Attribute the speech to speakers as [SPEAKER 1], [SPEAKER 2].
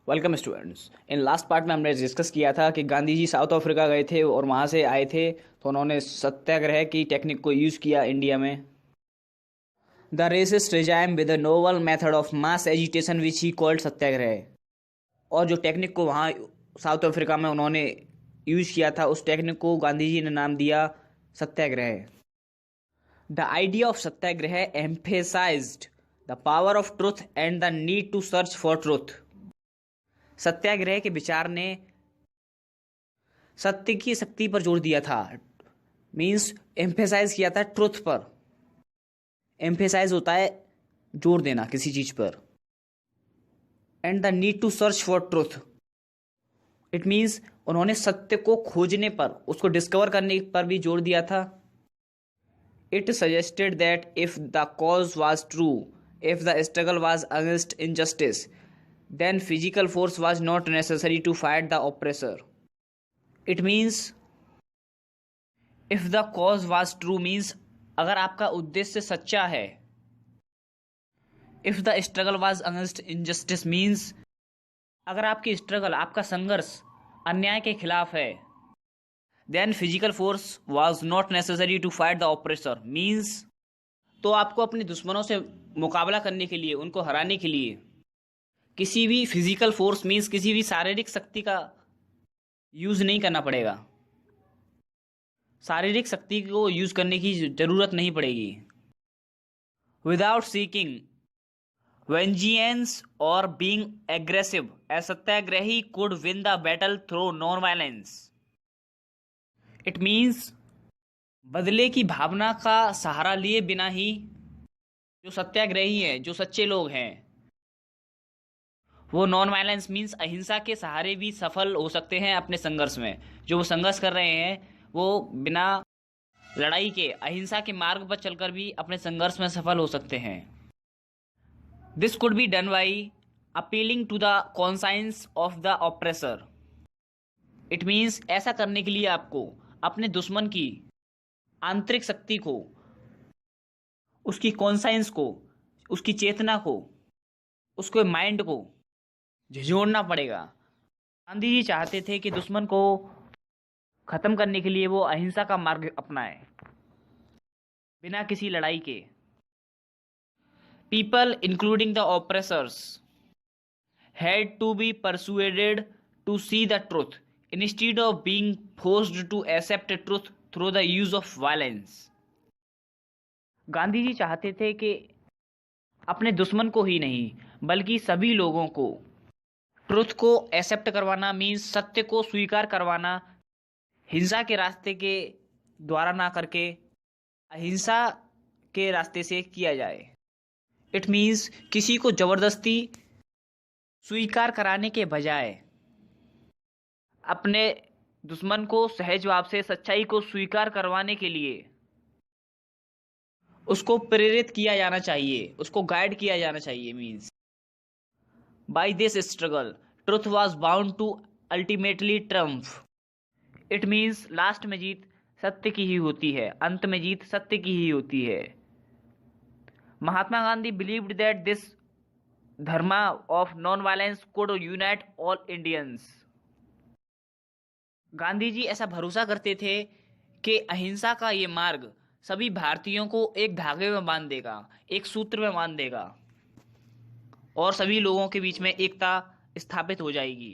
[SPEAKER 1] Welcome students. In last part में हमने discuss किया था कि गांधी जी साउथ अफ्रीका गए थे और वहाँ से आए थे तो उन्होंने सत्याग्रह की टेक्निक को यूज़ किया इंडिया में। द रेसिस्ट regime विद a novel method of mass agitation which he called satyagraha. और जो टेक्निक को वहाँ साउथ अफ्रीका में उन्होंने यूज़ किया था उस टेक्निक को गांधी जी ने नाम दिया satyagraha. The idea of satyagraha emphasized the power of truth and the need to search for truth. Satyagraha के विचार ने सत्य की शक्ति पर जोर दिया था, मीन्स एम्फेसाइज किया था ट्रुथ पर। एम्फेसाइज होता है जोर देना किसी चीज पर। And the need to search for truth, it means उन्होंने सत्य को खोजने पर, उसको डिस्कवर करने पर भी जोर दिया था। It suggested that if the cause was true, if the struggle was against injustice, then physical force was not necessary to fight the oppressor. It means if the cause was true means अगर आपका उद्देश्य सच्चा है। if the struggle was against injustice means अगर आपकी struggle, आपका संघर्ष अन्याय के खिलाफ है। then physical force was not necessary to fight the oppressor means तो आपको अपने दुश्मनों से मुकाबला करने के लिए, उनको हराने के लिए किसी भी फिजिकल फोर्स मीन्स किसी भी शारीरिक शक्ति का यूज नहीं करना पड़ेगा। शारीरिक शक्ति को यूज करने की जरूरत नहीं पड़ेगी। विदाउट सीकिंग वेंजियंस और being aggressive, a satyagrahi could win the battle through non violence. It means बदले की भावना का सहारा लिए बिना ही जो सत्याग्रही हैं, जो सच्चे लोग हैं, वो नॉन वायलेंस मीन्स अहिंसा के सहारे भी सफल हो सकते हैं अपने संघर्ष में। जो वो संघर्ष कर रहे हैं वो बिना लड़ाई के अहिंसा के मार्ग पर चलकर भी अपने संघर्ष में सफल हो सकते हैं। This could be done by appealing to the conscience of the oppressor. It means ऐसा करने के लिए आपको अपने दुश्मन की आंतरिक शक्ति को, उसकी कॉन्साइंस को, उसकी चेतना को, उसके माइंड को झिझोड़ना पड़ेगा। गांधी जी चाहते थे कि दुश्मन को खत्म करने के लिए वो अहिंसा का मार्ग अपनाए बिना किसी लड़ाई के। People including the oppressors had to be persuaded to see the truth instead of being forced to accept truth through the use of violence. Gandhi ji चाहते थे कि अपने दुश्मन को ही नहीं बल्कि सभी लोगों को ट्रुथ को एक्सेप्ट करवाना, मीन्स सत्य को स्वीकार करवाना, हिंसा के रास्ते के द्वारा ना करके अहिंसा के रास्ते से किया जाए। इट मीन्स किसी को जबरदस्ती स्वीकार कराने के बजाय अपने दुश्मन को सहज भाव से सच्चाई को स्वीकार करवाने के लिए उसको प्रेरित किया जाना चाहिए, उसको गाइड किया जाना चाहिए। Means by this struggle truth was bound to ultimately triumph. It means last में जीत सत्य की ही होती है, अंत में जीत सत्य की ही होती है। Mahatma Gandhi believed that this dharma of non violence could unite all Indians. Gandhi ji ऐसा भरोसा करते थे कि अहिंसा का ये मार्ग सभी भारतीयों को एक धागे में बांध देगा, एक सूत्र में बांध देगा और सभी लोगों के बीच में एकता स्थापित हो जाएगी।